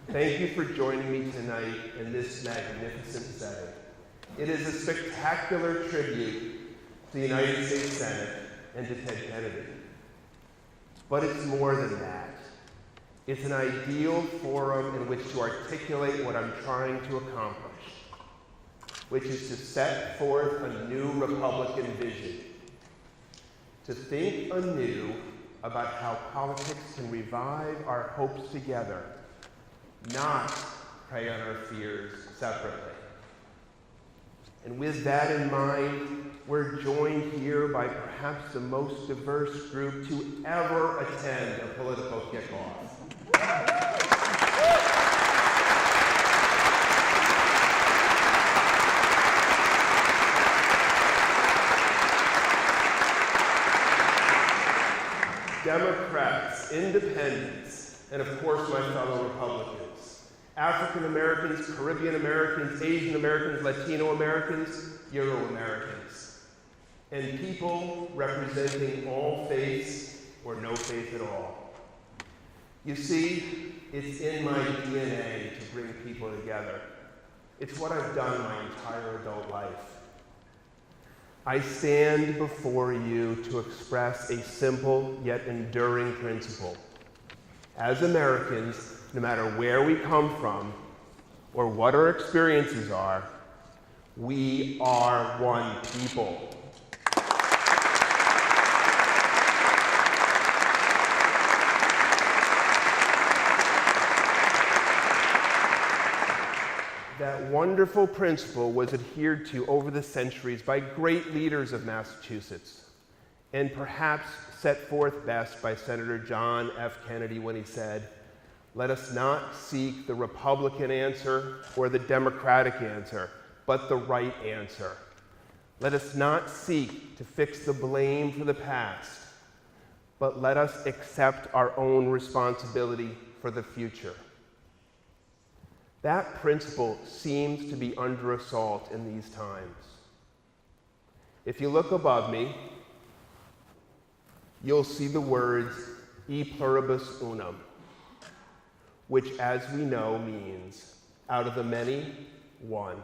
Thank you for joining me tonight in this magnificent setting. It is a spectacular tribute to the United States Senate and to Ted Kennedy. But it's more than that. It's an ideal forum in which to articulate what I'm trying to accomplish, which is to set forth a new Republican vision, to think anew about how politics can revive our hopes together, not prey on our fears separately. And with that in mind, we're joined here by perhaps the most diverse group to ever attend a political kickoff. Democrats, independents, and of course my fellow Republicans, African Americans, Caribbean Americans, Asian Americans, Latino Americans, Euro Americans, and people representing all faiths or no faith at all. You see, it's in my DNA to bring people together. It's what I've done my entire adult life. I stand before you to express a simple yet enduring principle. As Americans, no matter where we come from or what our experiences are, we are one people. That wonderful principle was adhered to over the centuries by great leaders of Massachusetts, and perhaps set forth best by Senator John F. Kennedy when he said, "Let us not seek the Republican answer or the Democratic answer, but the right answer. Let us not seek to fix the blame for the past, but let us accept our own responsibility for the future." That principle seems to be under assault in these times. If you look above me, you'll see the words "e pluribus unum," which, as we know, means out of the many, one.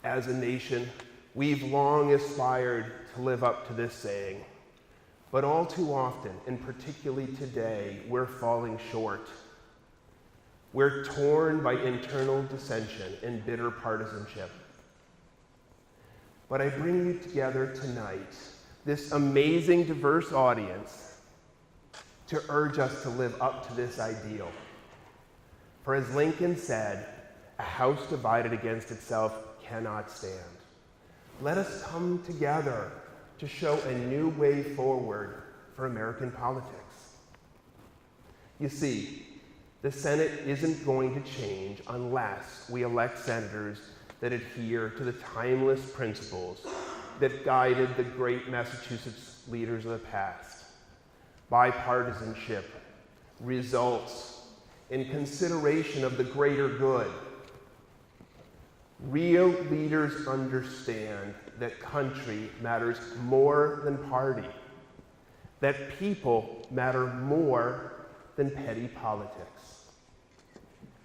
As a nation, we've long aspired to live up to this saying, but all too often, and particularly today, we're falling short. We're torn by internal dissension and bitter partisanship. But I bring you together tonight, this amazing diverse audience, to urge us to live up to this ideal. For as Lincoln said, "A house divided against itself cannot stand." Let us come together to show a new way forward for American politics. You see, the Senate isn't going to change unless we elect senators that adhere to the timeless principles that guided the great Massachusetts leaders of the past. Bipartisanship, results, and consideration of the greater good. Real leaders understand that country matters more than party, that people matter more than petty politics.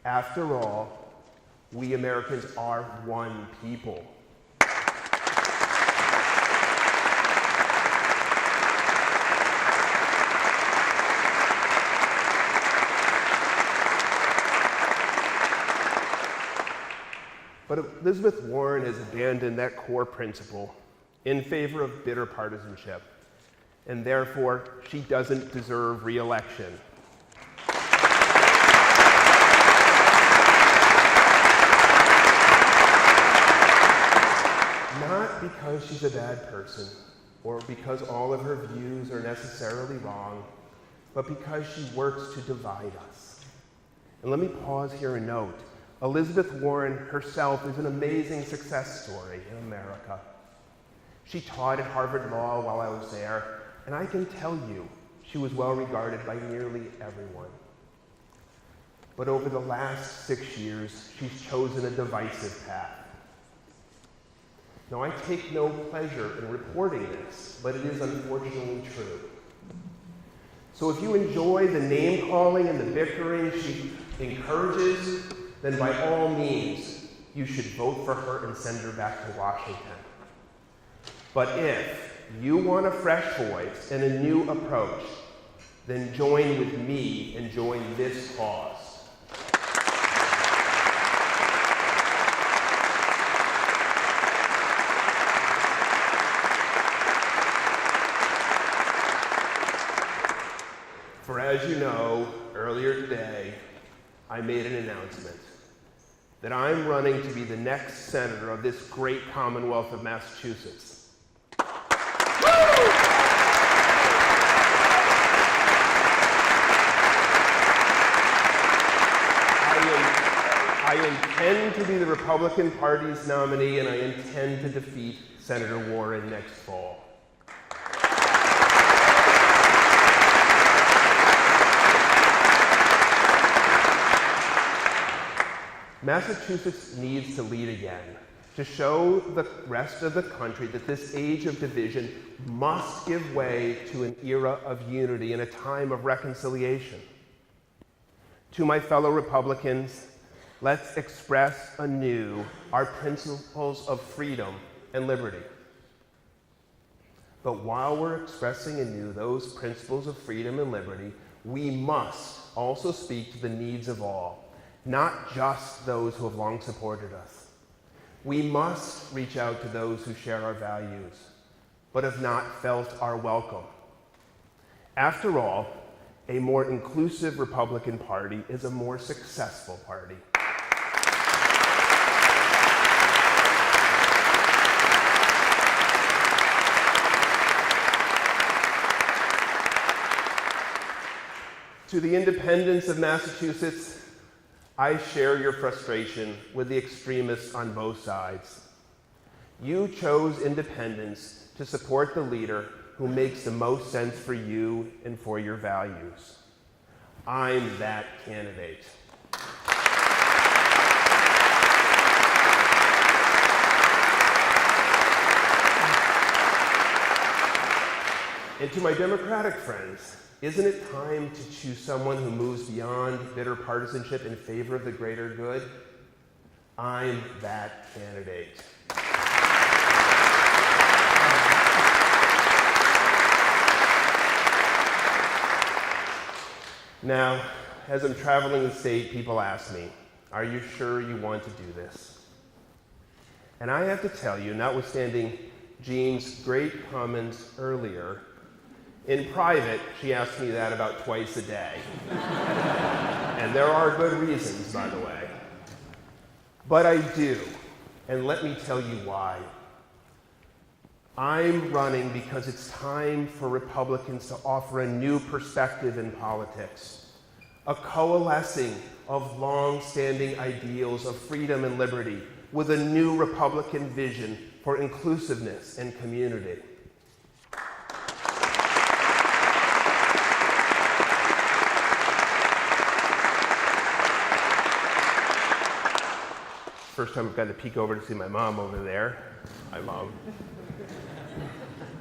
After all, we Americans are one people. But Elizabeth Warren has abandoned that core principle in favor of bitter partisanship, and therefore she doesn't deserve re-election. Not because she's a bad person, or because all of her views are necessarily wrong, but because she works to divide us. And let me pause here and note, Elizabeth Warren herself is an amazing success story in America. She taught at Harvard Law while I was there, and I can tell you she was well regarded by nearly everyone. But over the last 6 years, she's chosen a divisive path. Now, I take no pleasure in reporting this, but it is unfortunately true. So if you enjoy the name-calling and the bickering she encourages, then by all means, you should vote for her and send her back to Washington. But if you want a fresh voice and a new approach, then join with me and join this cause. For as you know, earlier today, I made an announcement that I'm running to be the next senator of this great Commonwealth of Massachusetts. I intend to be the Republican Party's nominee, and I intend to defeat Senator Warren next fall. Massachusetts needs to lead again, to show the rest of the country that this age of division must give way to an era of unity and a time of reconciliation. To my fellow Republicans, let's express anew our principles of freedom and liberty. But while we're expressing anew those principles of freedom and liberty, we must also speak to the needs of all, not just those who have long supported us. We must reach out to those who share our values, but have not felt our welcome. After all, a more inclusive Republican Party is a more successful party. To the independents of Massachusetts, I share your frustration with the extremists on both sides. You chose independence to support the leader who makes the most sense for you and for your values. I'm that candidate. And to my Democratic friends, isn't it time to choose someone who moves beyond bitter partisanship in favor of the greater good? I'm that candidate. Now, as I'm traveling the state, people ask me, are you sure you want to do this? And I have to tell you, notwithstanding Jean's great comments earlier, in private, she asks me that about twice a day. And there are good reasons, by the way. But I do, and let me tell you why. I'm running because it's time for Republicans to offer a new perspective in politics, a coalescing of long-standing ideals of freedom and liberty with a new Republican vision for inclusiveness and community. First time I've gotten to peek over to see my mom over there. Hi, Mom.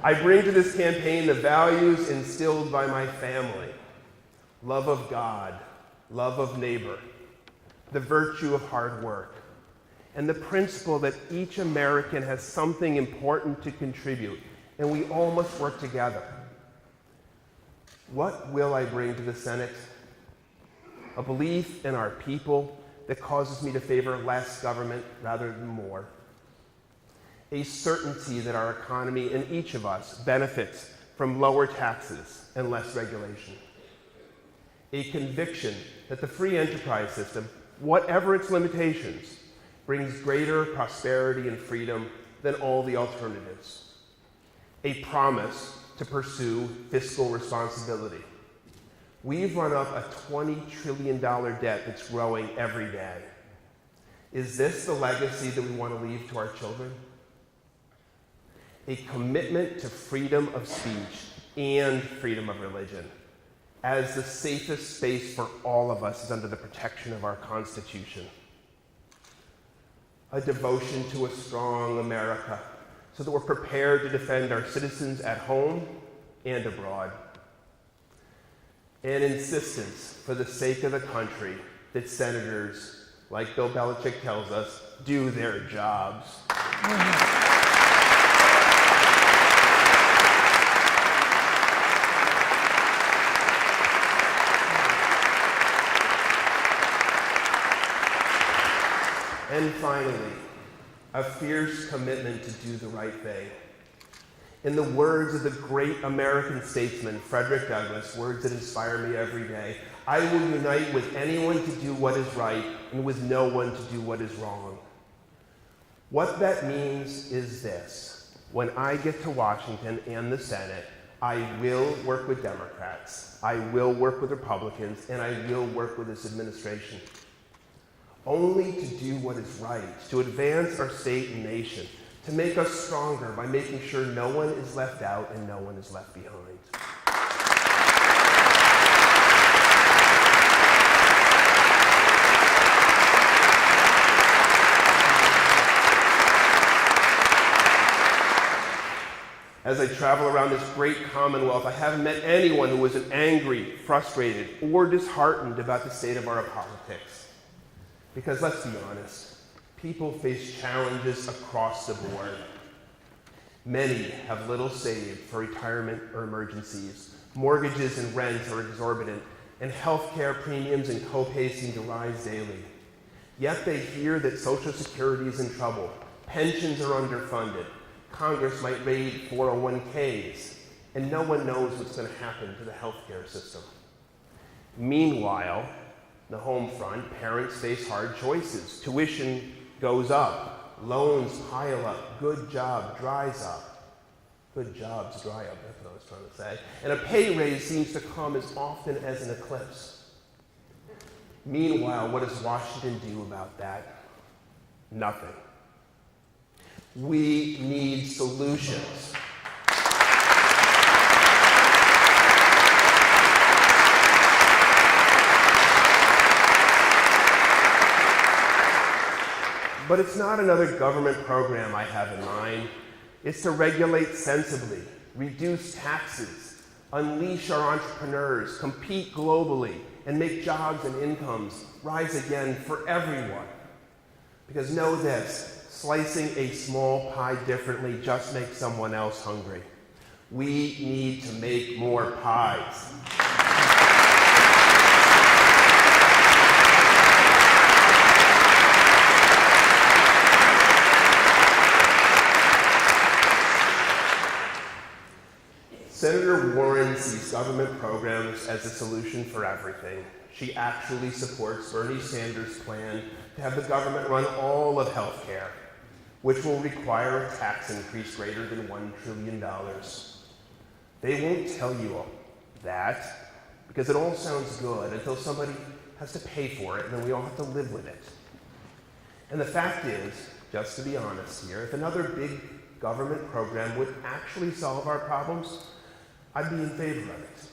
I bring to this campaign the values instilled by my family: love of God, love of neighbor, the virtue of hard work, and the principle that each American has something important to contribute, and we all must work together. What will I bring to the Senate? A belief in our people that causes me to favor less government rather than more. A certainty that our economy and each of us benefits from lower taxes and less regulation. A conviction that the free enterprise system, whatever its limitations, brings greater prosperity and freedom than all the alternatives. A promise to pursue fiscal responsibility. We've run up a $20 trillion debt that's growing every day. Is this the legacy that we want to leave to our children? A commitment to freedom of speech and freedom of religion, as the safest space for all of us is under the protection of our Constitution. A devotion to a strong America, so that we're prepared to defend our citizens at home and abroad. and insistence for the sake of the country that senators, like Bill Belichick tells us, do their jobs. And finally, a fierce commitment to do the right thing. In the words of the great American statesman, Frederick Douglass, words that inspire me every day, I will unite with anyone to do what is right and with no one to do what is wrong. What that means is this: when I get to Washington and the Senate, I will work with Democrats, I will work with Republicans, and I will work with this administration. Only to do what is right, to advance our state and nation, to make us stronger by making sure no one is left out and no one is left behind. As I travel around this great Commonwealth, I haven't met anyone who wasn't angry, frustrated, or disheartened about the state of our politics. Because let's be honest, people face challenges across the board. Many have little saved for retirement or emergencies. Mortgages and rents are exorbitant, and healthcare premiums and co-pays seem to rise daily. Yet they hear that Social Security is in trouble, pensions are underfunded, Congress might raid 401ks, and no one knows what's going to happen to the healthcare system. Meanwhile, the home front, parents face hard choices. Tuition goes up, loans pile up, good job dries up. Good jobs dry up, that's what I was trying to say. And a pay raise seems to come as often as an eclipse. Meanwhile, what does Washington do about that? Nothing. We need solutions. But it's not another government program I have in mind. It's to regulate sensibly, reduce taxes, unleash our entrepreneurs, compete globally, and make jobs and incomes rise again for everyone. Because know this, slicing a small pie differently just makes someone else hungry. We need to make more pies. Senator Warren sees government programs as the solution for everything. She actually supports Bernie Sanders' plan to have the government run all of health care, which will require a tax increase greater than $1 trillion. They won't tell you all that because it all sounds good until somebody has to pay for it, and then we all have to live with it. And the fact is, just to be honest here, if another big government program would actually solve our problems, I'd be in favor of it.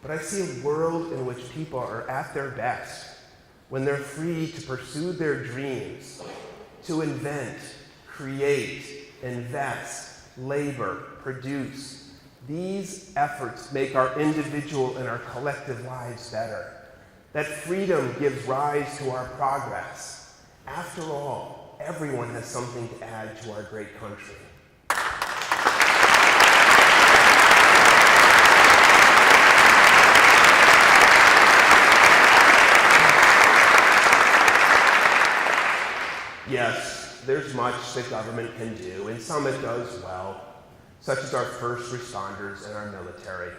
But I see a world in which people are at their best when they're free to pursue their dreams, to invent, create, invest, labor, produce. These efforts make our individual and our collective lives better. That freedom gives rise to our progress. After all, everyone has something to add to our great country. Yes, there's much that government can do, and some it does well, such as our first responders and our military.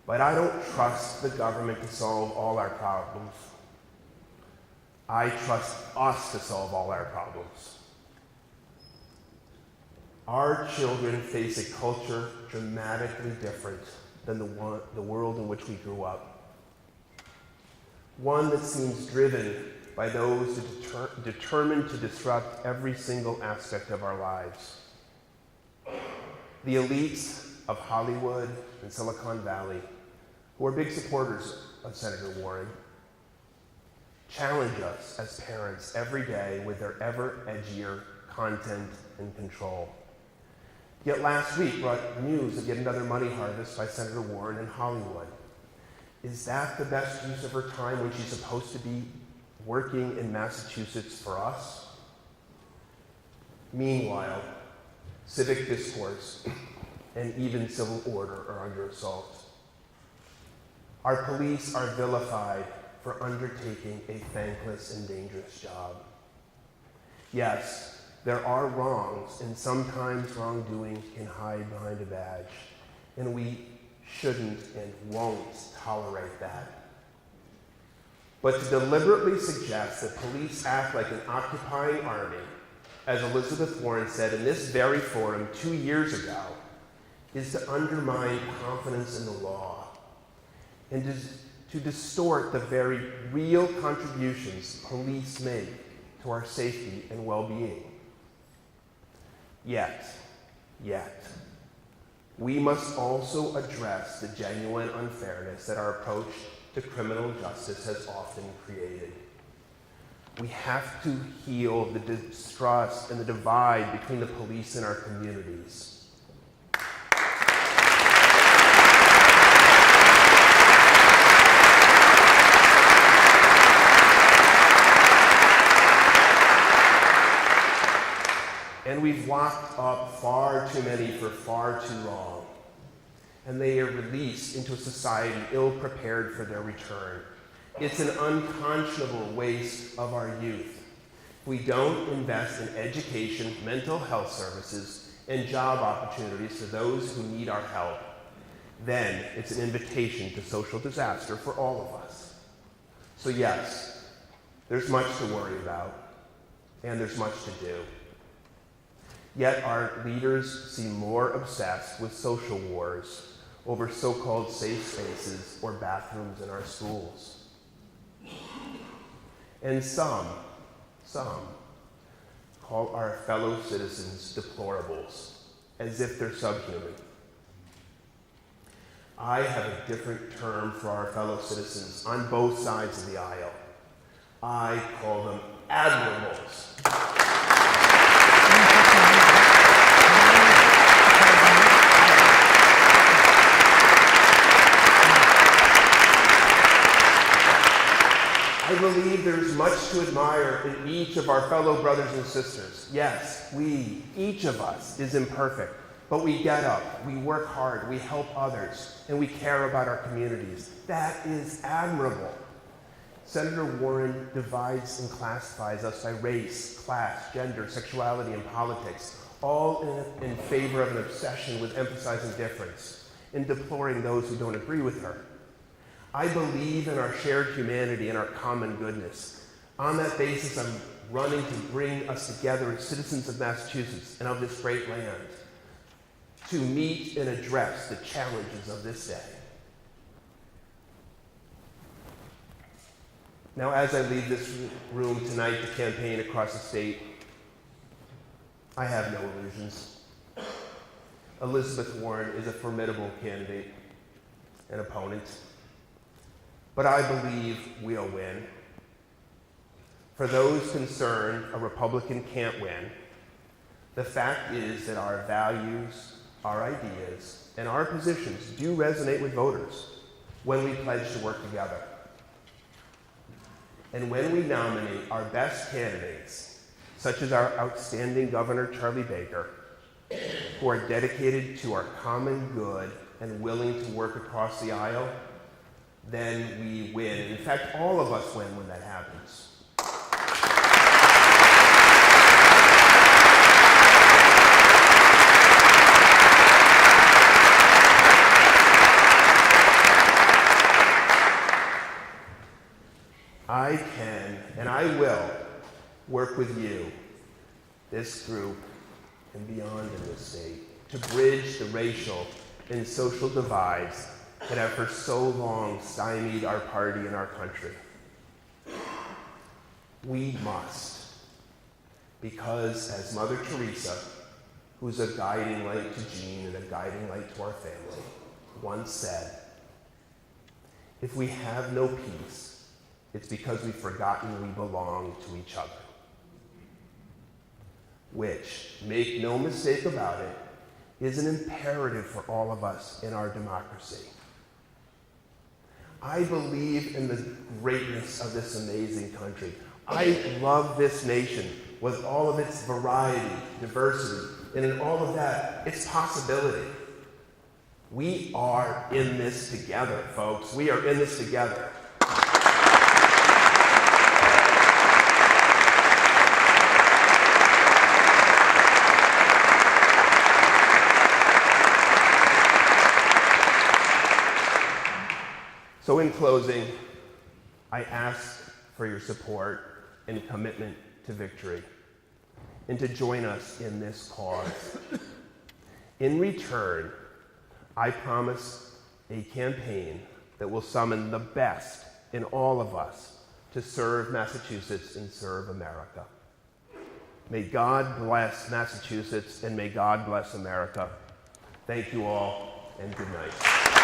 But I don't trust the government to solve all our problems. I trust us to solve all our problems. Our children face a culture dramatically different than the world in which we grew up. One that seems driven by those determined to disrupt every single aspect of our lives. The elites of Hollywood and Silicon Valley, who are big supporters of Senator Warren, challenge us as parents every day with their ever edgier content and control. Yet last week brought news of yet another money harvest by Senator Warren in Hollywood. Is that the best use of her time when she's supposed to be working in Massachusetts for us? Meanwhile, civic discourse and even civil order are under assault. Our police are vilified for undertaking a thankless and dangerous job. Yes, there are wrongs, and sometimes wrongdoing can hide behind a badge, and we shouldn't and won't tolerate that. But to deliberately suggest that police act like an occupying army, as Elizabeth Warren said in this very forum 2 years ago, is to undermine confidence in the law and to distort the very real contributions police make to our safety and well-being. Yet, we must also address the genuine unfairness that our approach to criminal justice has often created. We have to heal the distrust and the divide between the police and our communities. And we've locked up far too many for far too long. And they are released into a society ill-prepared for their return. It's an unconscionable waste of our youth. We don't invest in education, mental health services, and job opportunities for those who need our help. Then it's an invitation to social disaster for all of us. So yes, there's much to worry about, and there's much to do. Yet our leaders seem more obsessed with social wars over so-called safe spaces or bathrooms in our schools. And some call our fellow citizens deplorables, as if they're subhuman. I have a different term for our fellow citizens on both sides of the aisle. I call them admirables. I believe there's much to admire in each of our fellow brothers and sisters. Yes, each of us is imperfect, but we get up, we work hard, we help others, and we care about our communities. That is admirable. Senator Warren divides and classifies us by race, class, gender, sexuality, and politics, all in favor of an obsession with emphasizing difference and deploring those who don't agree with her. I believe in our shared humanity and our common goodness. On that basis, I'm running to bring us together as citizens of Massachusetts and of this great land to meet and address the challenges of this day. Now, as I leave this room tonight to campaign across the state, I have no illusions. Elizabeth Warren is a formidable candidate and opponent. But I believe we'll win. For those concerned a Republican can't win, the fact is that our values, our ideas, and our positions do resonate with voters when we pledge to work together. And when we nominate our best candidates, such as our outstanding Governor Charlie Baker, who are dedicated to our common good and willing to work across the aisle, then we win. In fact, all of us win when that happens. I can and I will work with you, this group, and beyond in this state, to bridge the racial and social divides that have for so long stymied our party and our country. We must, because as Mother Teresa, who's a guiding light to Jean and a guiding light to our family, once said, if we have no peace, it's because we've forgotten we belong to each other. Which, make no mistake about it, is an imperative for all of us in our democracy. I believe in the greatness of this amazing country. I love this nation with all of its variety, diversity, and in all of that, its possibility. We are in this together, folks. We are in this together. So in closing, I ask for your support and commitment to victory, and to join us in this cause. In return, I promise a campaign that will summon the best in all of us to serve Massachusetts and serve America. May God bless Massachusetts, and may God bless America. Thank you all, and good night.